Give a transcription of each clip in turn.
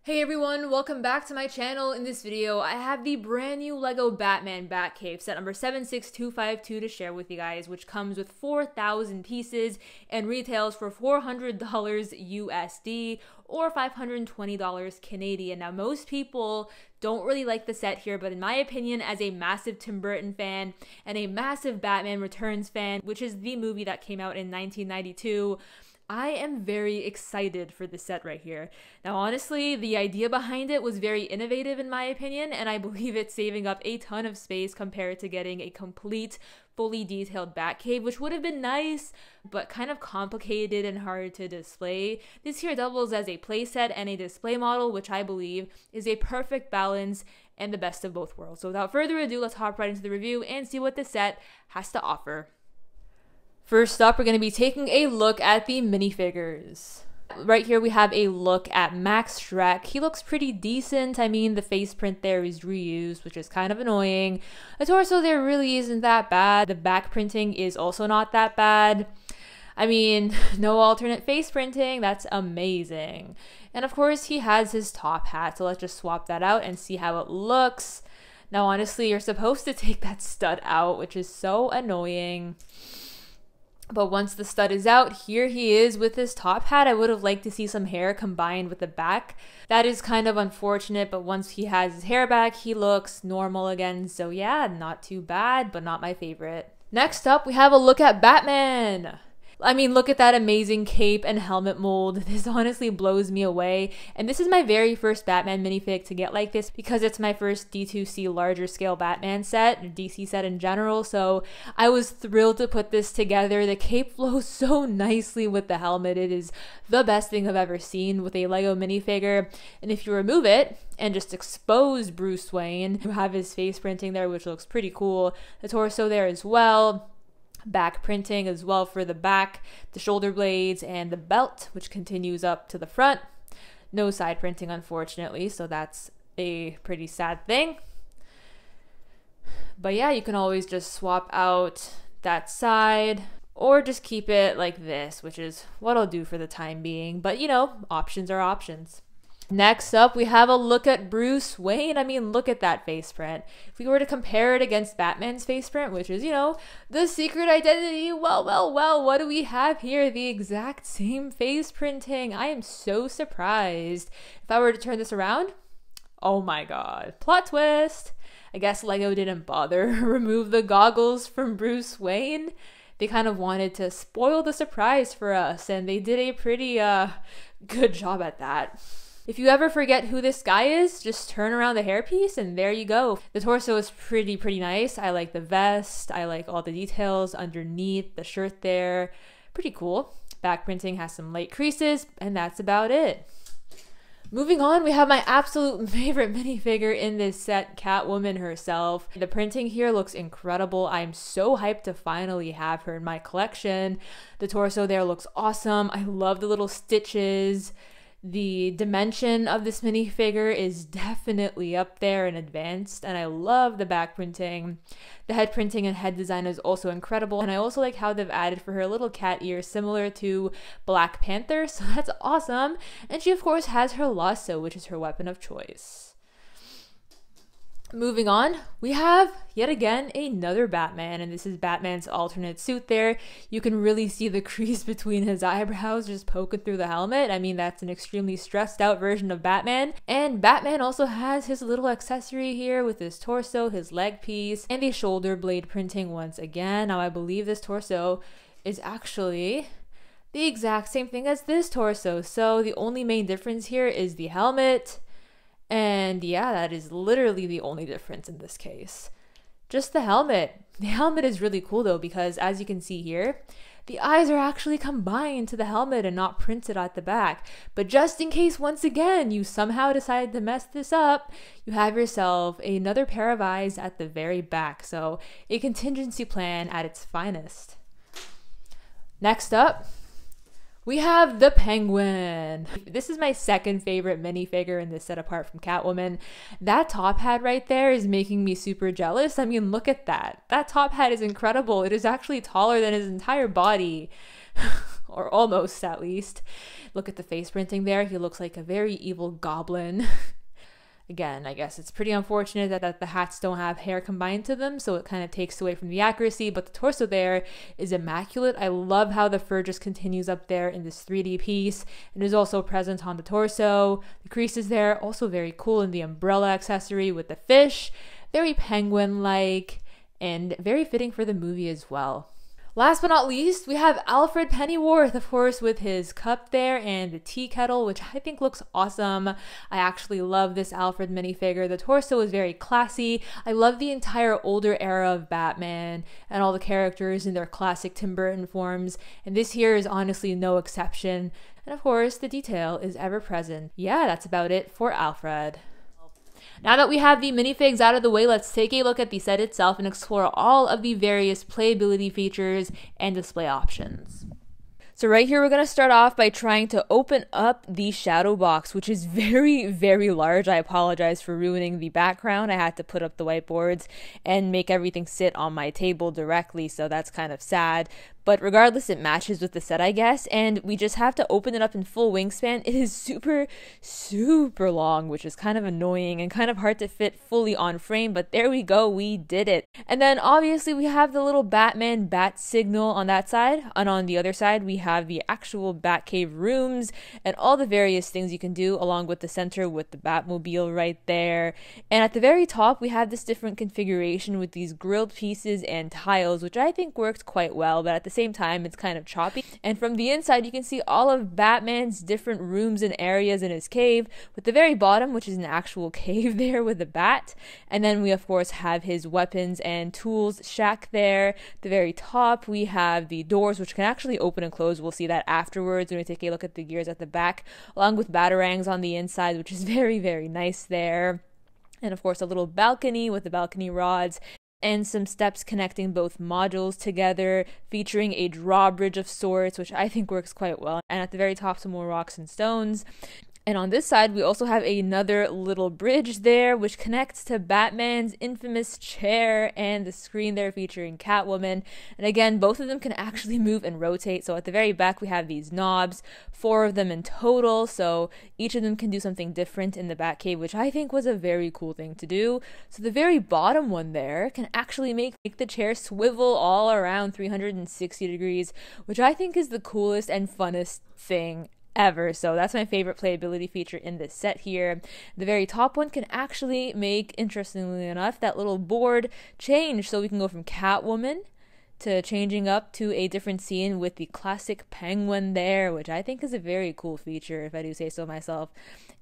Hey everyone, welcome back to my channel. In this video, I have the brand new LEGO Batman Batcave set number 76252 to share with you guys, which comes with 4,000 pieces and retails for $400 USD or $520 Canadian. Now, most people don't really like the set here, but in my opinion, as a massive Tim Burton fan and a massive Batman Returns fan, which is the movie that came out in 1992, I am very excited for this set right here. Now, honestly, the idea behind it was very innovative in my opinion, and I believe it's saving up a ton of space compared to getting a complete, fully detailed Batcave, which would have been nice, but kind of complicated and hard to display. This here doubles as a playset and a display model, which I believe is a perfect balance and the best of both worlds. So without further ado, let's hop right into the review and see what this set has to offer. First up, we're going to be taking a look at the minifigures. Right here we have a look at Max Shrek. He looks pretty decent. I mean, the face print there is reused, which is kind of annoying. The torso there really isn't that bad. The back printing is also not that bad. I mean, no alternate face printing. That's amazing. And of course, he has his top hat, so let's just swap that out and see how it looks. Now, honestly, you're supposed to take that stud out, which is so annoying. But once the stud is out, here he is with his top hat. I would have liked to see some hair combined with the back. That is kind of unfortunate, but once he has his hair back, he looks normal again. So yeah, not too bad, but not my favorite. Next up, we have a look at Batman. I mean, look at that amazing cape and helmet mold. This honestly blows me away. And this is my very first Batman minifig to get like this because it's my first D2C larger scale Batman set, or DC set in general. So I was thrilled to put this together. The cape flows so nicely with the helmet. It is the best thing I've ever seen with a LEGO minifigure. And if you remove it and just expose Bruce Wayne, you have his face printing there, which looks pretty cool. The torso there as well. Back printing as well for the back, the shoulder blades, and the belt, which continues up to the front. No side printing, unfortunately, so that's a pretty sad thing. But yeah, you can always just swap out that side or just keep it like this, which is what I'll do for the time being. But you know, options are options. Next up, we have a look at Bruce Wayne. I mean, look at that face print. If we were to compare it against Batman's face print, which is, you know, the secret identity, well, what do we have here? The exact same face printing. I am so surprised. If I were to turn this around, oh my god, plot twist. I guess LEGO didn't bother remove the goggles from Bruce Wayne. They kind of wanted to spoil the surprise for us, and they did a pretty good job at that. If you ever forget who this guy is, just turn around the hairpiece and there you go. The torso is pretty nice. I like the vest. I like all the details underneath the shirt there. Pretty cool. Back printing has some light creases and that's about it. Moving on, we have my absolute favorite minifigure in this set, Catwoman herself. The printing here looks incredible. I'm so hyped to finally have her in my collection. The torso there looks awesome. I love the little stitches. The dimension of this minifigure is definitely up there and advanced, and I love the back printing. The head printing and head design is also incredible, and I also like how they've added for her little cat ear similar to Black Panther, so that's awesome. And she of course has her lasso, which is her weapon of choice. Moving on, we have yet again another Batman, and this is Batman's alternate suit there. You can really see the crease between his eyebrows just poking through the helmet. I mean, that's an extremely stressed out version of Batman. And Batman also has his little accessory here with his torso, his leg piece, and the shoulder blade printing once again. Now, I believe this torso is actually the exact same thing as this torso. So the only main difference here is the helmet. And yeah, that is literally the only difference in this case. Just the helmet. The helmet is really cool though, because as you can see here, the eyes are actually combined to the helmet and not printed at the back. But just in case, once again, you somehow decide to mess this up, you have yourself another pair of eyes at the very back. So a contingency plan at its finest. Next up, we have the Penguin. This is my second favorite minifigure in this set apart from Catwoman. That top hat right there is making me super jealous. I mean, look at that. That top hat is incredible. It is actually taller than his entire body. or almost at least. Look at the face printing there. He looks like a very evil goblin. Again, I guess it's pretty unfortunate that the hats don't have hair combined to them, so it kind of takes away from the accuracy, but the torso there is immaculate. I love how the fur just continues up there in this 3D piece. It is also present on the torso. The creases there, also very cool, in the umbrella accessory with the fish. Very penguin-like, and very fitting for the movie as well. Last but not least, we have Alfred Pennyworth, of course, with his cup there and the tea kettle, which I think looks awesome. I actually love this Alfred minifigure. The torso is very classy. I love the entire older era of Batman and all the characters in their classic Tim Burton forms, and this here is honestly no exception. And of course, the detail is ever present. Yeah, that's about it for Alfred. Now that we have the minifigs out of the way, let's take a look at the set itself and explore all of the various playability features and display options. So right here, we're going to start off by trying to open up the shadow box, which is very, very large. I apologize for ruining the background. I had to put up the whiteboards and make everything sit on my table directly, so that's kind of sad. But regardless, it matches with the set, I guess, and we just have to open it up in full wingspan. It is super, super long, which is kind of annoying and kind of hard to fit fully on frame, but there we go, we did it. And then obviously we have the little Batman bat signal on that side, and on the other side we have the actual Batcave rooms and all the various things you can do, along with the center with the Batmobile right there. And at the very top we have this different configuration with these grilled pieces and tiles, which I think worked quite well, but at the same time it's kind of choppy. And from the inside you can see all of Batman's different rooms and areas in his cave, with the very bottom, which is an actual cave there with a bat. And then we of course have his weapons and tools shack there. At the very top we have the doors, which can actually open and close. We'll see that afterwards when we take a look at the gears at the back, along with batarangs on the inside, which is very, very nice there. And of course a little balcony with the balcony rods and some steps connecting both modules together, featuring a drawbridge of sorts, which I think works quite well. And at the very top, some more rocks and stones. And on this side, we also have another little bridge there, which connects to Batman's infamous chair and the screen there featuring Catwoman. And again, both of them can actually move and rotate. So at the very back, we have these knobs, 4 of them in total. So each of them can do something different in the Batcave, which I think was a very cool thing to do. So the very bottom one there can actually make the chair swivel all around 360 degrees, which I think is the coolest and funnest thing ever. So that's my favorite playability feature in this set here. The very top one can actually make, interestingly enough, that little board change, so we can go from Catwoman to changing up to a different scene with the classic penguin there, which I think is a very cool feature, if I do say so myself.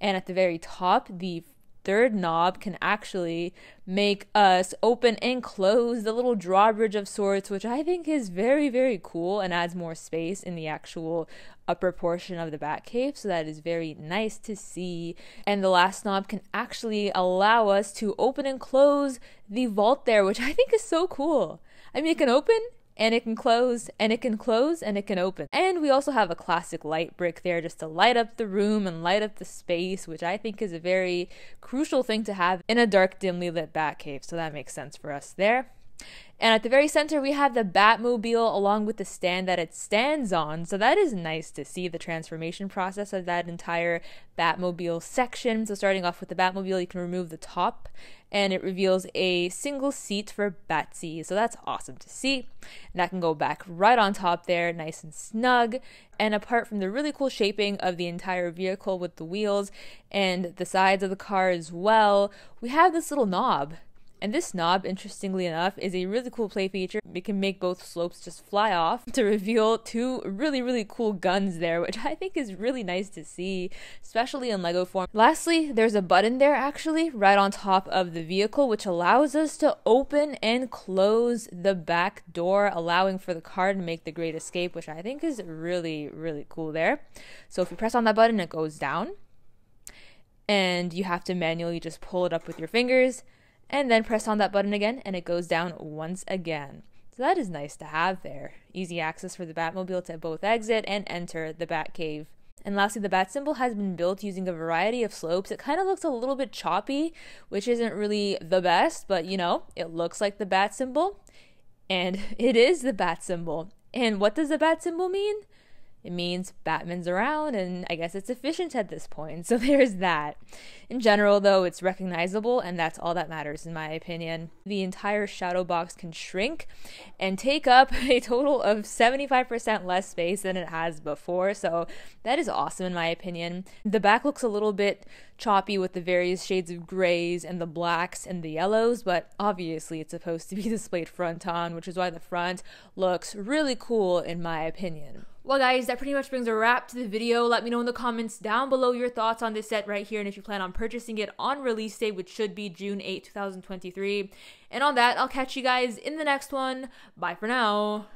And at the very top, the third knob can actually make us open and close the little drawbridge of sorts, which I think is very, very cool and adds more space in the actual upper portion of the Batcave, so that is very nice to see. And the last knob can actually allow us to open and close the vault there, which I think is so cool. I mean, it can open and it can close, and it can close, and it can open. And we also have a classic light brick there just to light up the room and light up the space, which I think is a very crucial thing to have in a dark, dimly lit Batcave, so that makes sense for us there. And at the very center, we have the Batmobile along with the stand that it stands on. So that is nice to see the transformation process of that entire Batmobile section. So starting off with the Batmobile, you can remove the top and it reveals a single seat for Batsy. So that's awesome to see. And that can go back right on top there, nice and snug. And apart from the really cool shaping of the entire vehicle with the wheels and the sides of the car as well, we have this little knob. And this knob, interestingly enough, is a really cool play feature. It can make both slopes just fly off to reveal 2 really, really cool guns there, which I think is really nice to see, especially in Lego form. Lastly, there's a button there actually right on top of the vehicle, which allows us to open and close the back door, allowing for the car to make the great escape, which I think is really, really cool there. So if you press on that button, it goes down, and you have to manually just pull it up with your fingers, and then press on that button again, and it goes down once again. So that is nice to have there. Easy access for the Batmobile to both exit and enter the Batcave. And lastly, the bat symbol has been built using a variety of slopes. It kind of looks a little bit choppy, which isn't really the best, but you know, it looks like the bat symbol, and it is the bat symbol. And what does the bat symbol mean? it means Batman's around, and I guess it's efficient at this point. So there's that. In general, though, it's recognizable, and that's all that matters in my opinion. The entire shadow box can shrink and take up a total of 75% less space than it has before, so that is awesome in my opinion. The back looks a little bit choppy with the various shades of grays and the blacks and the yellows, but obviously it's supposed to be displayed front on, which is why the front looks really cool in my opinion. Well guys, that pretty much brings a wrap to the video. Let me know in the comments down below your thoughts on this set right here, and if you plan on purchasing it on release date, which should be June 8, 2023. And on that, I'll catch you guys in the next one. Bye for now.